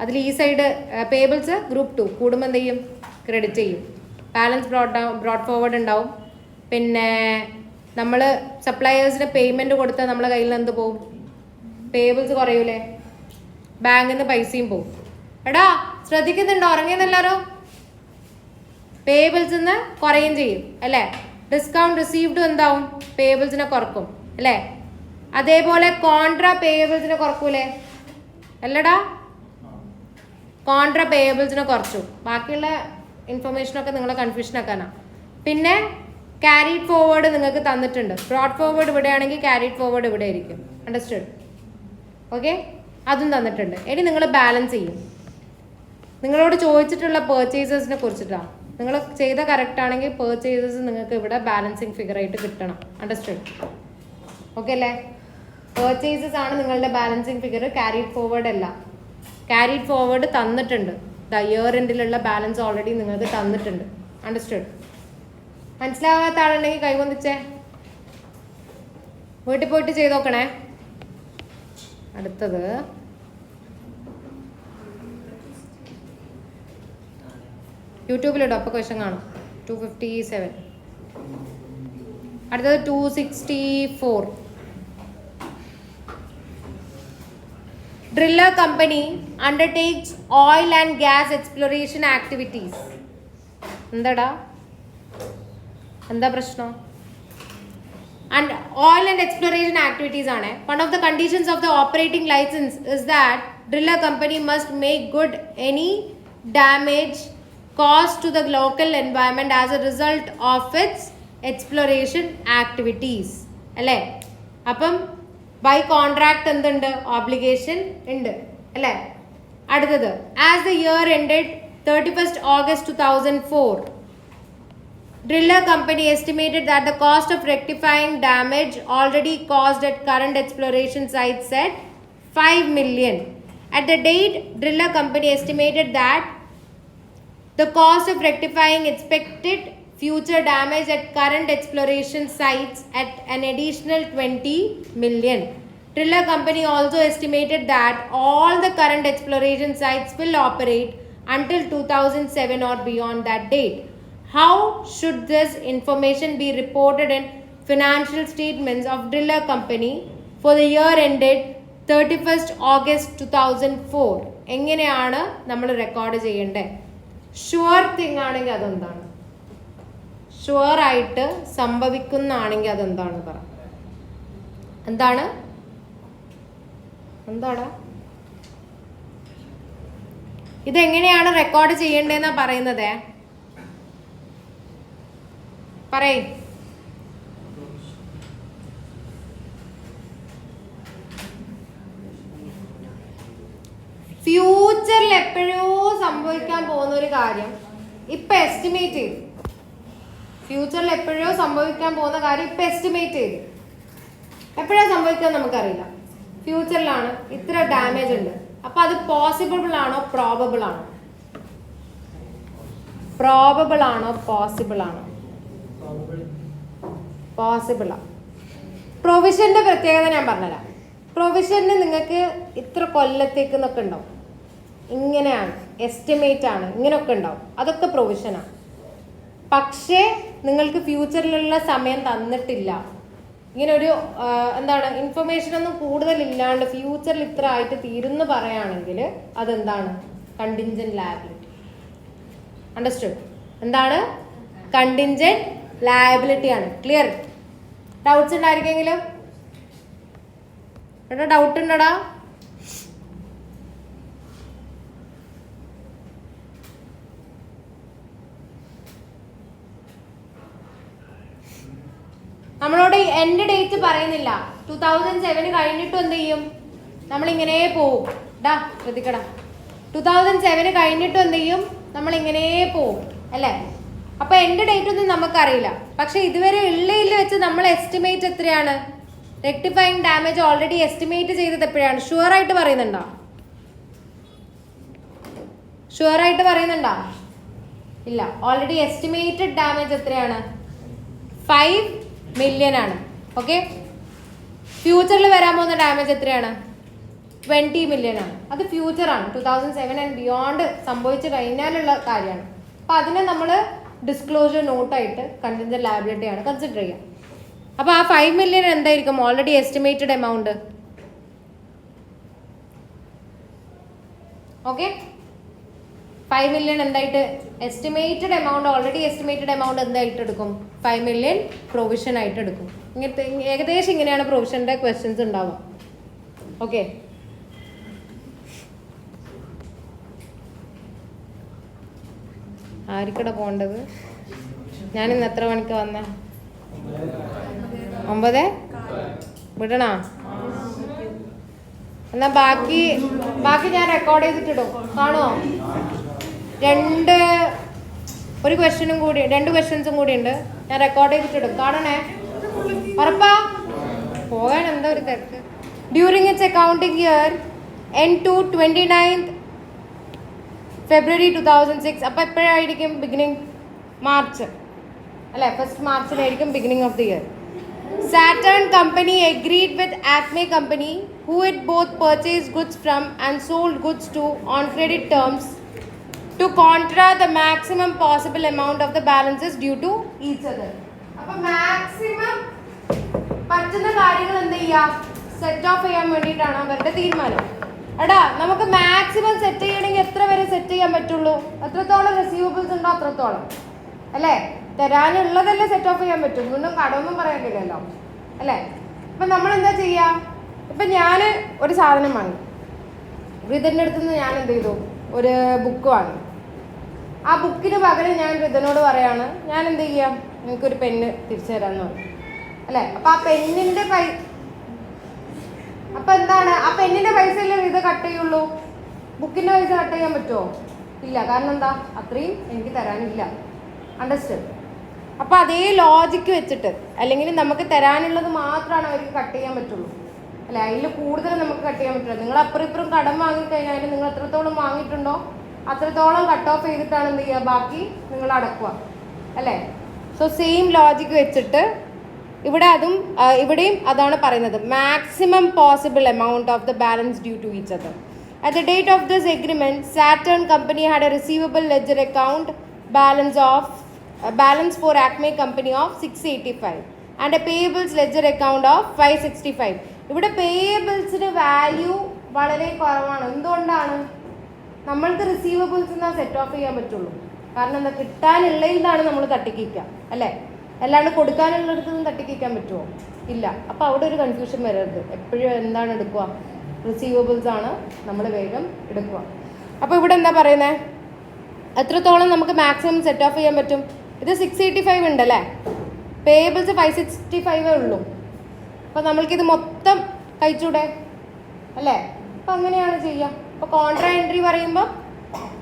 അതിൽ ഈ സൈഡ് പേബിൾസ് ഗ്രൂപ്പ് 2 കൂടുമ്പോൾ എന്ത് ചെയ്യും? ക്രെഡിറ്റ് ചെയ്യും. ബാലൻസ് ബ്രോഡ് ഫോർവേഡ് ഉണ്ടാവും. പിന്നെ നമ്മൾ സപ്ലയേഴ്സിന് പേയ്മെൻറ്റ് കൊടുത്താൽ നമ്മളെ കയ്യിൽ നിന്ന് എന്ത് പോവും? പേബിൾസ് കുറയൂലേ? ബാങ്കിൽ നിന്ന് പൈസയും പോവും. എടാ ശ്രദ്ധിക്കുന്നുണ്ടോ? ഉറങ്ങിയെന്നല്ലാരോ? പേബിൾസിൽ നിന്ന് കുറയും ചെയ്യും അല്ലേ? ഡിസ്കൗണ്ട് റിസീവ്ഡ് എന്താവും? പേബിൾസിനെ കുറക്കും അല്ലേ? അതേപോലെ കോൺട്രാ പേയബിൾസിനെ കുറക്കൂലേ? അല്ലടാ, കോൺട്രാ പേയബിൾസിനെ കുറച്ചു. ബാക്കിയുള്ള ഇൻഫർമേഷനൊക്കെ നിങ്ങളെ കൺഫ്യൂഷൻ ആക്കാനാണ്. പിന്നെ ക്യാരിഡ് ഫോർവേഡ് നിങ്ങൾക്ക് തന്നിട്ടുണ്ട്. ബ്രോഡ് ഫോർവേഡ് ഇവിടെയാണെങ്കിൽ ക്യാരിഡ് ഫോർവേഡ് ഇവിടെ ആയിരിക്കും. അണ്ടർസ്റ്റുഡ്? ഓക്കെ, അതും തന്നിട്ടുണ്ട്. ഇനി നിങ്ങൾ ബാലൻസ് ചെയ്യും. നിങ്ങളോട് ചോദിച്ചിട്ടുള്ള പേർച്ചേസസിനെ കുറിച്ചിട്ടാണ്. നിങ്ങൾ ചെയ്ത കറക്റ്റ് ആണെങ്കിൽ പേർച്ചേസസ് നിങ്ങൾക്ക് ഇവിടെ ബാലൻസിങ് ഫിഗർ ആയിട്ട് കിട്ടണം. അണ്ടർസ്റ്റുഡ്? ഓക്കെ അല്ലേ? പേർച്ചേസസ് ആണ് നിങ്ങളുടെ ബാലൻസിങ് ഫിഗർ, ക്യാരിഡ് ഫോർവേഡ് അല്ല. ക്യാരിഡ് ഫോർവേഡ് തന്നിട്ടുണ്ട്. ദ ഇയർ എൻഡിലുള്ള ബാലൻസ് ഓൾറെഡി നിങ്ങൾക്ക് തന്നിട്ടുണ്ട്. അണ്ടർസ്റ്റുഡ്? മനസ്സിലാകാത്ത ആളുണ്ടെങ്കിൽ കൈകൊന്നിച്ചേ, വീട്ടിൽ പോയിട്ട് ചെയ്ത് നോക്കണേ. അടുത്തത് യൂട്യൂബിലിടും, അപ്പോൾ ക്വസ്റ്റ്യൻ കാണും. 257. അടുത്തത് 264. Driller company undertakes oil and gas exploration activities. എന്താടാ, എന്താ പ്രശ്നം? And oil and exploration activities ആണ്. One of the conditions of the operating license is that driller company must make good any damage caused to the local environment as a result of its exploration activities. അല്ലേ? അപ്പം by contract എന്തുണ്ട്? Obligation ഉണ്ട് അല്ലേ? അടുത്തത്, as the year ended 31st August 2004, Driller company estimated that the cost of rectifying damage already caused at current exploration sites at 5 million. At the date, Driller company estimated that the cost of rectifying expected future damage at current exploration sites at an additional 20 million. Driller company also estimated that all the current exploration sites will operate until 2007 or beyond that date. How should this information be reported in financial statements of Driller company for the year ended 31st August 2004? എങ്ങനെയാണ് നമ്മൾ record ചെയ്യേണ്ടത്? Sure thing ആണെങ്കിൽ അതെന്താണ്? Sure ആയിട്ട് സംഭവിക്കുന്നതാണെങ്കിൽ അതെന്താണ്? പറ. എന്താണ്? എന്താടാ ഇതെങ്ങനെയാണ് റെക്കോർഡ് ചെയ്യേണ്ടതെന്നാ പറയുന്നത്? പറയ്. ഫ്യൂച്ചറിൽ എപ്പോഴോ സംഭവിക്കാൻ പോകുന്ന ഒരു കാര്യം ഇപ്പൊ എസ്റ്റിമേറ്റ് ചെയ്തു. ഫ്യൂച്ചറിൽ എപ്പോഴോ സംഭവിക്കാൻ പോകുന്ന കാര്യം ഇപ്പൊ എസ്റ്റിമേറ്റ് ചെയ്തു. എപ്പോഴാണ് സംഭവിക്കാൻ നമുക്കറിയില്ല. ഫ്യൂച്ചറിലാണ് ഇത്ര ഡാമേജ് ഉണ്ട്. അപ്പൊ അത് പോസിബിൾ ആണോ പ്രോബബിൾ ആണോ? പ്രോബബിൾ ആണോ പോസിബിൾ ആണോ? പോസിബിൾ ആണ്. പ്രൊവിഷന്റെ പ്രത്യേകത ഞാൻ പറഞ്ഞുതരാം. പ്രൊവിഷന് നിങ്ങൾക്ക് ഇത്ര കൊല്ലത്തേക്ക് എന്നൊക്കെ ഉണ്ടാവും. ഇങ്ങനെയാണ് എസ്റ്റിമേറ്റ് ആണ്, ഇങ്ങനെയൊക്കെ ഉണ്ടാവും. അതൊക്കെ പ്രൊവിഷനാണ്. പക്ഷേ നിങ്ങൾക്ക് ഫ്യൂച്ചറിലുള്ള സമയം തന്നിട്ടില്ല, ഇങ്ങനെ ഒരു എന്താണ് ഇൻഫർമേഷൻ ഒന്നും കൂടുതലില്ലാണ്ട് ഫ്യൂച്ചറിൽ ഇത്ര ആയിട്ട് തീരുന്നു പറയുകയാണെങ്കിൽ അതെന്താണ്? Contingent liability. അണ്ടർസ്റ്റുഡ്? എന്താണ്? കണ്ടിൻജന്റ് ലയബിലിറ്റി ആണ്. ക്ലിയർ? ഡൗട്ട്സ് ഉണ്ടായിരിക്കെങ്കിലും? എടാ ഡൗട്ട് ഉണ്ടടാ? നമ്മളോട് എൻഡ് ഡേറ്റ് പറയുന്നില്ല. 2007 കഴിഞ്ഞിട്ടും എന്ത് ചെയ്യും? നമ്മളിങ്ങനെ പോവും. ഡാ ശ്രദ്ധിക്കടാ, 2007 കഴിഞ്ഞിട്ടും എന്ത് ചെയ്യും? നമ്മളിങ്ങനെ പോവും അല്ലേ? അപ്പൊ എൻഡ് ഡേറ്റ് ഒന്നും നമുക്കറിയില്ല. പക്ഷെ ഇതുവരെ ഉള്ളതിൽ വെച്ച് നമ്മൾ എസ്റ്റിമേറ്റ് എത്രയാണ്? റെക്ടിഫൈങ് ഡാമേജ് ഓൾറെഡി എസ്റ്റിമേറ്റ് ചെയ്തത് എപ്പോഴാണ്? ഷുവർ ആയിട്ട് പറയുന്നുണ്ടോ? ഷുവർ ആയിട്ട് പറയുന്നുണ്ടോ? ഇല്ല. ഓൾറെഡി എസ്റ്റിമേറ്റഡ് ഡാമേജ് എത്രയാണ്? 5 million ആണ്. ഓക്കെ. ഫ്യൂച്ചറിൽ വരാൻ പോകുന്ന ഡാമേജ് എത്രയാണ്? 20 million ആണ്. അത് ഫ്യൂച്ചറാണ്, 2007 ആൻഡ് ബിയോണ്ട് സംഭവിച്ചു കഴിഞ്ഞാലുള്ള കാര്യമാണ്. അപ്പൊ അതിനെ നമ്മൾ ഡിസ്ക്ലോഷർ നോട്ടായിട്ട് കണ്ടിൻജന്റ് ലയബിലിറ്റി ആണ് കൺസിഡർ ചെയ്യുക. അപ്പൊ ആ 5 million എന്തായിരിക്കും? Already estimated amount. Okay. 5 million എന്തായിട്ട് estimated amount, already estimated amount എന്തായിട്ട് എടുക്കും? 5 million പ്രൊവിഷൻ ആയിട്ട് എടുക്കും. ഇങ്ങനത്തെ ഏകദേശം ഇങ്ങനെയാണ് പ്രൊവിഷന്റെ ക്വസ്റ്റ്യൻസ് ഉണ്ടാവുക. ഓക്കെ. ആർക്കടെ പോണ്ടത്? ഞാൻ ഇന്ന് എത്ര മണിക്ക് വന്ന? 9 വിടണോ? എന്നാ ബാക്കി ഞാൻ റെക്കോർഡ് ചെയ്തിട്ടിടും. കാണുമോ? ഒരു ക്വസ്റ്റ്യനും കൂടി, 2 ക്വസ്റ്റ്യൻസും കൂടി ഉണ്ട്. ഞാൻ റെക്കോർഡ് ചെയ്തിട്ടിടും. കാണണേ? ഉറപ്പാ? പോകാൻ എന്താ ഒരു തിരക്ക്? During its accounting year end to 29th February 2006. അപ്പം എപ്പോഴായിരിക്കും ബിഗിനിങ്? മാർച്ച് അല്ലേ? 1st മാർച്ചിലായിരിക്കും beginning of the year. Saturn company agreed with Acme company, who it both purchased goods from and sold goods to on credit terms, to contra the maximum possible amount of the balances due to each other. അപ്പോൾ maximum പറ്റുന്ന കാര്യങ്ങൾ എന്ത് ചെയ്യാം? Set of ചെയ്യാൻ വേണ്ടിയിട്ടാണ് അവരുടെ തീരുമാനം. എടാ നമുക്ക് മാക്സിമം സെറ്റ് ചെയ്യണമെങ്കിൽ എത്ര വരെ സെറ്റ് ചെയ്യാൻ പറ്റുള്ളൂ? എത്രത്തോളം റിസീവബിൾസ് ഉണ്ടോ അത്രത്തോളം അല്ലേ? തരാനുള്ളതല്ലേ സെറ്റ് ഓഫ് ചെയ്യാൻ പറ്റും. വീണ്ടും കടമൊന്നും പറയാൻ കഴിയില്ലല്ലോ അല്ലേ? അപ്പം നമ്മൾ എന്താ ചെയ്യുക? ഇപ്പം ഞാൻ ഒരു സാധനം വാങ്ങി, റിതൻ്റെ അടുത്ത് നിന്ന് ഞാൻ എന്ത് ചെയ്തു? ഒരു ബുക്ക് വാങ്ങി. ആ ബുക്കിന് പകരം ഞാൻ റിതനോട് പറയാണ്, ഞാൻ എന്ത് ചെയ്യാം? എനിക്കൊരു പെണ്ണ് തിരിച്ചു തരാമെന്ന് പറയും അല്ലേ? അപ്പം ആ പെണ്ണിൻ്റെ അപ്പം എന്താണ്? ആ പെണ്ണിൻ്റെ പൈസയല്ലേ റിത കട്ട് ചെയ്യുള്ളൂ. ബുക്കിൻ്റെ പൈസ കട്ട് ചെയ്യാൻ പറ്റുമോ? ഇല്ല. കാരണം എന്താ? അത്രയും എനിക്ക് തരാനില്ല. അണ്ടർസ്റ്റാൻഡ്? അപ്പം അതേ ലോജിക്ക് വെച്ചിട്ട്, അല്ലെങ്കിൽ നമുക്ക് തരാനുള്ളത് മാത്രമാണ് അവർക്ക് കട്ട് ചെയ്യാൻ പറ്റുള്ളൂ അല്ലേ? അതിൽ കൂടുതൽ നമുക്ക് കട്ട് ചെയ്യാൻ പറ്റില്ല. നിങ്ങൾ അപ്പുറം ഇപ്പുറം കടം വാങ്ങിക്കഴിഞ്ഞാൽ നിങ്ങൾ എത്രത്തോളം വാങ്ങിയിട്ടുണ്ടോ അത്രത്തോളം കട്ട് ഓഫ് ചെയ്തിട്ടാണ് എന്ത് ചെയ്യുക? ബാക്കി നിങ്ങൾ അടക്കുക അല്ലേ? സോ സെയിം ലോജിക്ക് വെച്ചിട്ട് ഇവിടെയും അതാണ് പറയുന്നത്. Maximum possible amount of the balance due to each other. At the date of this agreement, Saturn company had a receivable ledger account balance for Acme company of 685 and a payables ledger account of 565. ഇവിടെ പേയബിൾസിന്റെ value വളരെ കുറവാണ്. എന്തുകൊണ്ടാണ്? നമ്മൾക്ക് receivables എന്നാ set of ചെയ്യാൻ പറ്റുള്ളൂ. കാരണം എന്താ? കിട്ടാനുള്ളതാണ് നമ്മൾ തട്ടിക്കിക്കുക അല്ലേ? അല്ലാണ്ട് കൊടുക്കാനുള്ളടത്തൊന്നും തട്ടിക്കിക്കാൻ പറ്റുമോ? ഇല്ല. അപ്പോൾ അവിടെ ഒരു കൺഫ്യൂഷൻ വരരുത്. എപ്പോഴും എന്താണ് എടുക്കുക? റിസീവബിൾസ് ആണ് നമ്മൾ വേഗം എടുക്കുക. അപ്പോൾ ഇവിടെ എന്താ പറയുന്നത്? എത്രത്തോളം നമുക്ക് മാക്സിമം സെറ്റ് ഓഫ് ചെയ്യാൻ പറ്റും? ഇത് 685 ഉണ്ടല്ലേ? പേയബിൾസ് 565 ഉള്ളൂ. അപ്പോൾ നമ്മൾക്കിത് മൊത്തം കഴിച്ചൂടെ അല്ലേ? അപ്പം അങ്ങനെയാണ് ചെയ്യുക. അപ്പോൾ കോൺട്രാ എൻട്രി പറയുമ്പോൾ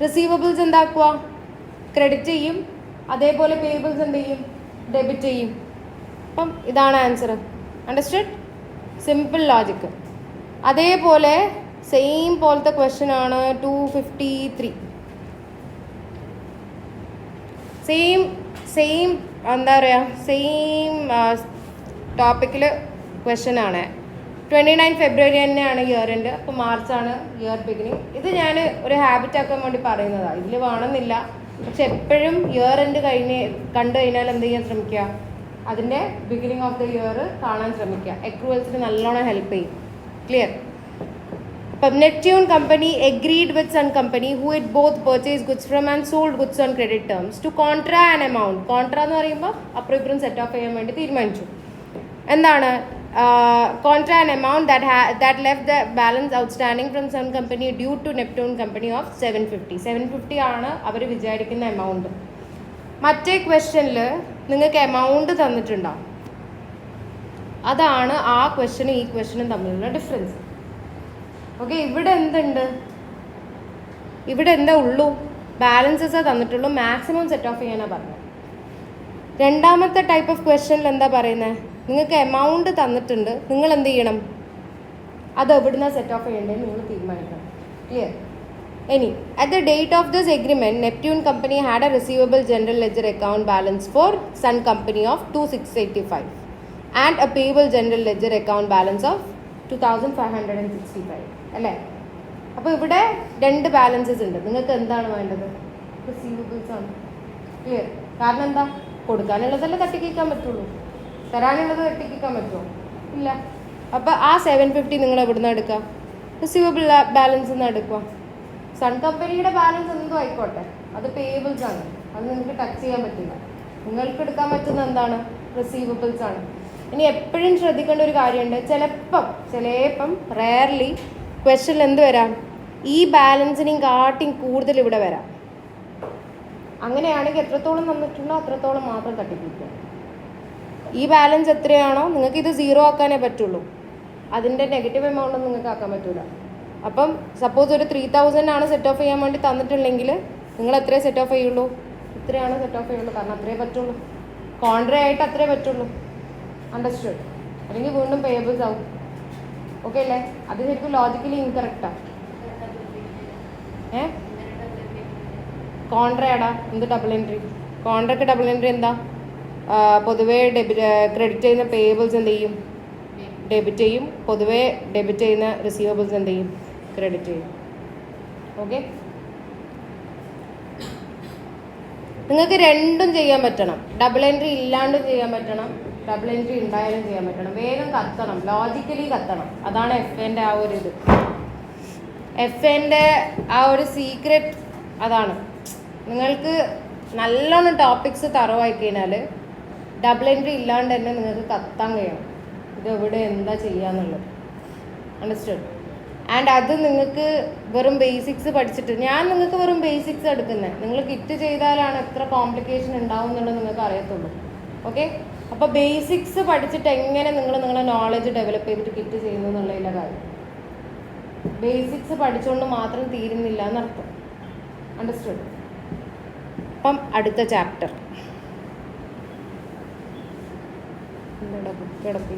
റിസീവബിൾസ് എന്താക്കുക? ക്രെഡിറ്റ് ചെയ്യും. അതേപോലെ പേയബിൾസ് എന്ത് ചെയ്യും? ഡെബിറ്റ് ചെയ്യും. അപ്പം ഇതാണ് ആൻസർ. അണ്ടർസ്റ്റുഡ്? Simple logic. അതേപോലെ സെയിം പോലത്തെ ക്വസ്റ്റ്യൻ ആണ് 253. സെയിം എന്താ പറയുക? സെയിം ടോപ്പിക്കിൽ ക്വസ്റ്റ്യൻ ആണ്. 29 ഫെബ്രുവരി തന്നെയാണ് ഇയർ എൻഡ്. അപ്പോൾ മാർച്ചാണ് ഇയർ ബിഗിനിങ്. ഇത് ഞാൻ ഒരു ഹാബിറ്റ് ആക്കാൻ വേണ്ടി പറയുന്നതാണ്. ഇതിൽ വേണമെന്നില്ല, പക്ഷെ എപ്പോഴും ഇയർ എൻഡ് കണ്ടു കഴിഞ്ഞാൽ എന്ത് ചെയ്യാൻ ശ്രമിക്കുക, അതിൻ്റെ ബിഗിനിങ് ഓഫ് ദ ഇയർ കാണാൻ ശ്രമിക്കുക. എക്രൂവൽസിന് നല്ലോണം ഹെൽപ്പ് ചെയ്യും. ക്ലിയർ? അപ്പം Neptune company agreed with Sun company who it both purchase goods from and sold goods on credit terms to contra an amount. Contra എന്ന് പറയുമ്പോൾ അപ്പുറം ഇപ്പുറം സെറ്റ് ഓഫ് ചെയ്യാൻ വേണ്ടി തീരുമാനിച്ചു. എന്താണ് contra an amount that left the balance outstanding from Sun Company due to Neptune Company of 750. 750 ആണ് അവർ വിചാരിക്കുന്ന എമൗണ്ട്. മറ്റേ ക്വസ്റ്റ്യനിൽ നിങ്ങൾക്ക് എമൗണ്ട് തന്നിട്ടുണ്ടാവും. അതാണ് ആ ക്വസ്റ്റ്യനും ഈ ക്വസ്റ്റ്യനും തമ്മിലുള്ള ഡിഫറൻസ്. ഓക്കെ, ഇവിടെ എന്തുണ്ട്? ഇവിടെ എന്താ ഉള്ളൂ? ബാലൻസസ് തന്നിട്ടുള്ളൂ, മാക്സിമം സെറ്റ് ഓഫ് ചെയ്യാനാണ് പറഞ്ഞത്. രണ്ടാമത്തെ ടൈപ്പ് ഓഫ് ക്വസ്റ്റ്യനിൽ എന്താ പറയുന്നത്? നിങ്ങൾക്ക് എമൗണ്ട് തന്നിട്ടുണ്ട്, നിങ്ങൾ എന്ത് ചെയ്യണം? അത് എവിടുന്നാണ് സെറ്റ് ഓഫ് ചെയ്യേണ്ടതെന്ന് നിങ്ങൾ തീരുമാനിക്കണം. ക്ലിയർ? ഇനി at the date of this agreement Neptune company had a receivable general ledger account balance for Sun company of 2685 and a payable general ledger account balance of 2565. അല്ലേ? അപ്പോൾ ഇവിടെ രണ്ട് ബാലൻസസ് ഉണ്ട്. നിങ്ങൾക്ക് എന്താണ് വേണ്ടത്? റിസീവബിൾസ് ആണ്. ക്ലിയർ? കാരണം എന്താ? കൊടുക്കാനുള്ളതല്ലേ തട്ടിക്കാൻ പറ്റുള്ളൂ, തരാനുള്ളത് തട്ടിക്കാൻ പറ്റുമോ? ഇല്ല. അപ്പോൾ ആ 750 നിങ്ങൾ എവിടുന്ന് എടുക്കുക? റിസീവബിൾ ബാലൻസ് നിന്ന് എടുക്കുക. സൺ കമ്പനിയുടെ ബാലൻസ് എന്തോ ആയിക്കോട്ടെ, അത് പേയബിൾസ് ആണ്, അത് നിങ്ങൾക്ക് ടച്ച് ചെയ്യാൻ പറ്റില്ല. നിങ്ങൾക്ക് എടുക്കാൻ പറ്റുന്ന എന്താണ്? റിസീവബിൾസ് ആണ്. ഇനി എപ്പോഴും ശ്രദ്ധിക്കേണ്ട ഒരു കാര്യമുണ്ട്, ചിലപ്പം റെയർലി ക്വസ്റ്റ്യനിൽ എന്ത് വരാം? ഈ ബാലൻസിനെയും കാട്ടിയും കൂടുതൽ ഇവിടെ വരാം. അങ്ങനെയാണെങ്കിൽ എത്രത്തോളം തന്നിട്ടുണ്ടോ അത്രത്തോളം മാത്രം തട്ടിപ്പിക്കുക. ഈ ബാലൻസ് എത്രയാണോ നിങ്ങൾക്ക് ഇത് 0 ആക്കാനേ പറ്റുള്ളൂ, അതിൻ്റെ നെഗറ്റീവ് എമൗണ്ട് ഒന്നും നിങ്ങൾക്ക് ആക്കാൻ പറ്റില്ല. അപ്പം സപ്പോസ് ഒരു 3000 ആണ് സെറ്റ് ഓഫ് ചെയ്യാൻ വേണ്ടി തന്നിട്ടുണ്ടെങ്കിൽ നിങ്ങൾ എത്രയേ സെറ്റ് ഓഫ് ചെയ്യുള്ളൂ? ഇത്രയാണ് സെറ്റ് ഓഫ് ചെയ്യുള്ളൂ, കാരണം അത്രേ പറ്റുള്ളൂ. കോൺട്രാ ആയിട്ട് അത്രേ പറ്റുള്ളൂ. അണ്ടർസ്റ്റുഡ്? അല്ലെങ്കിൽ വീണ്ടും പേയബിൾസ് ആവും. ഓക്കെ അല്ലേ? അത് ശരിക്കും ലോജിക്കലി ഇൻകറക്റ്റാണ്. കോൺട്രയാടാ എന്ത് ഡബിൾ എൻട്രി? കോൺട്രയ്ക്ക് ഡബിൾ എൻട്രി എന്താ? പൊതുവേ ക്രെഡിറ്റ് ചെയ്യുന്ന പേയബിൾസ് എന്ത് ചെയ്യും? ഡെബിറ്റ് ചെയ്യും. പൊതുവേ ഡെബിറ്റ് ചെയ്യുന്ന റിസീവബിൾസ് എന്ത് ചെയ്യും? ക്രെഡിറ്റ് ചെയ്യും. ഓക്കെ, നിങ്ങൾക്ക് രണ്ടും ചെയ്യാൻ പറ്റണം. ഡബിൾ എൻട്രി ഇല്ലാണ്ടും ചെയ്യാൻ പറ്റണം, ഡബിൾ എൻട്രി ഉണ്ടായാലും ചെയ്യാൻ പറ്റണം. വേഗം കത്തണം, ലോജിക്കലി കത്തണം. അതാണ് എഫ്-എൻ്റെ ആ ഒരു ഇത്, എഫ്-എൻ്റെ ആ ഒരു സീക്രട്ട് അതാണ്. നിങ്ങൾക്ക് നല്ലോണം ടോപ്പിക്സ് തറവായി കഴിഞ്ഞാൽ ഡബിൾ എൻട്രി ഇല്ലാണ്ട് തന്നെ നിങ്ങൾക്ക് കത്താൻ കഴിയണം ഇതെവിടെ എന്താ ചെയ്യാന്നുള്ളത്. അണ്ടർസ്റ്റുഡ്? ആൻഡ് അത് നിങ്ങൾക്ക് വെറും ബേസിക്സ് പഠിച്ചിട്ട്, ഞാൻ നിങ്ങൾക്ക് വെറും ബേസിക്സ് എടുക്കുന്നത്, നിങ്ങൾ കിറ്റ് ചെയ്താലാണ് എത്ര കോംപ്ലിക്കേഷൻ ഉണ്ടാവും എന്നുള്ളത് നിങ്ങൾക്ക് അറിയത്തുള്ളൂ. ഓക്കെ, അപ്പോൾ ബേസിക്സ് പഠിച്ചിട്ട് എങ്ങനെ നിങ്ങൾ നിങ്ങളുടെ നോളജ് ഡെവലപ്പ് ചെയ്തിട്ട് കിറ്റ് ചെയ്യുന്നു എന്നുള്ളതിൻ്റെ കാര്യം. ബേസിക്സ് പഠിച്ചുകൊണ്ട് മാത്രം തീരുന്നില്ല എന്നർത്ഥം. അണ്ടർസ്റ്റുഡ്? അപ്പം അടുത്ത ചാപ്റ്റർ ബുക്ക് കിടപ്പി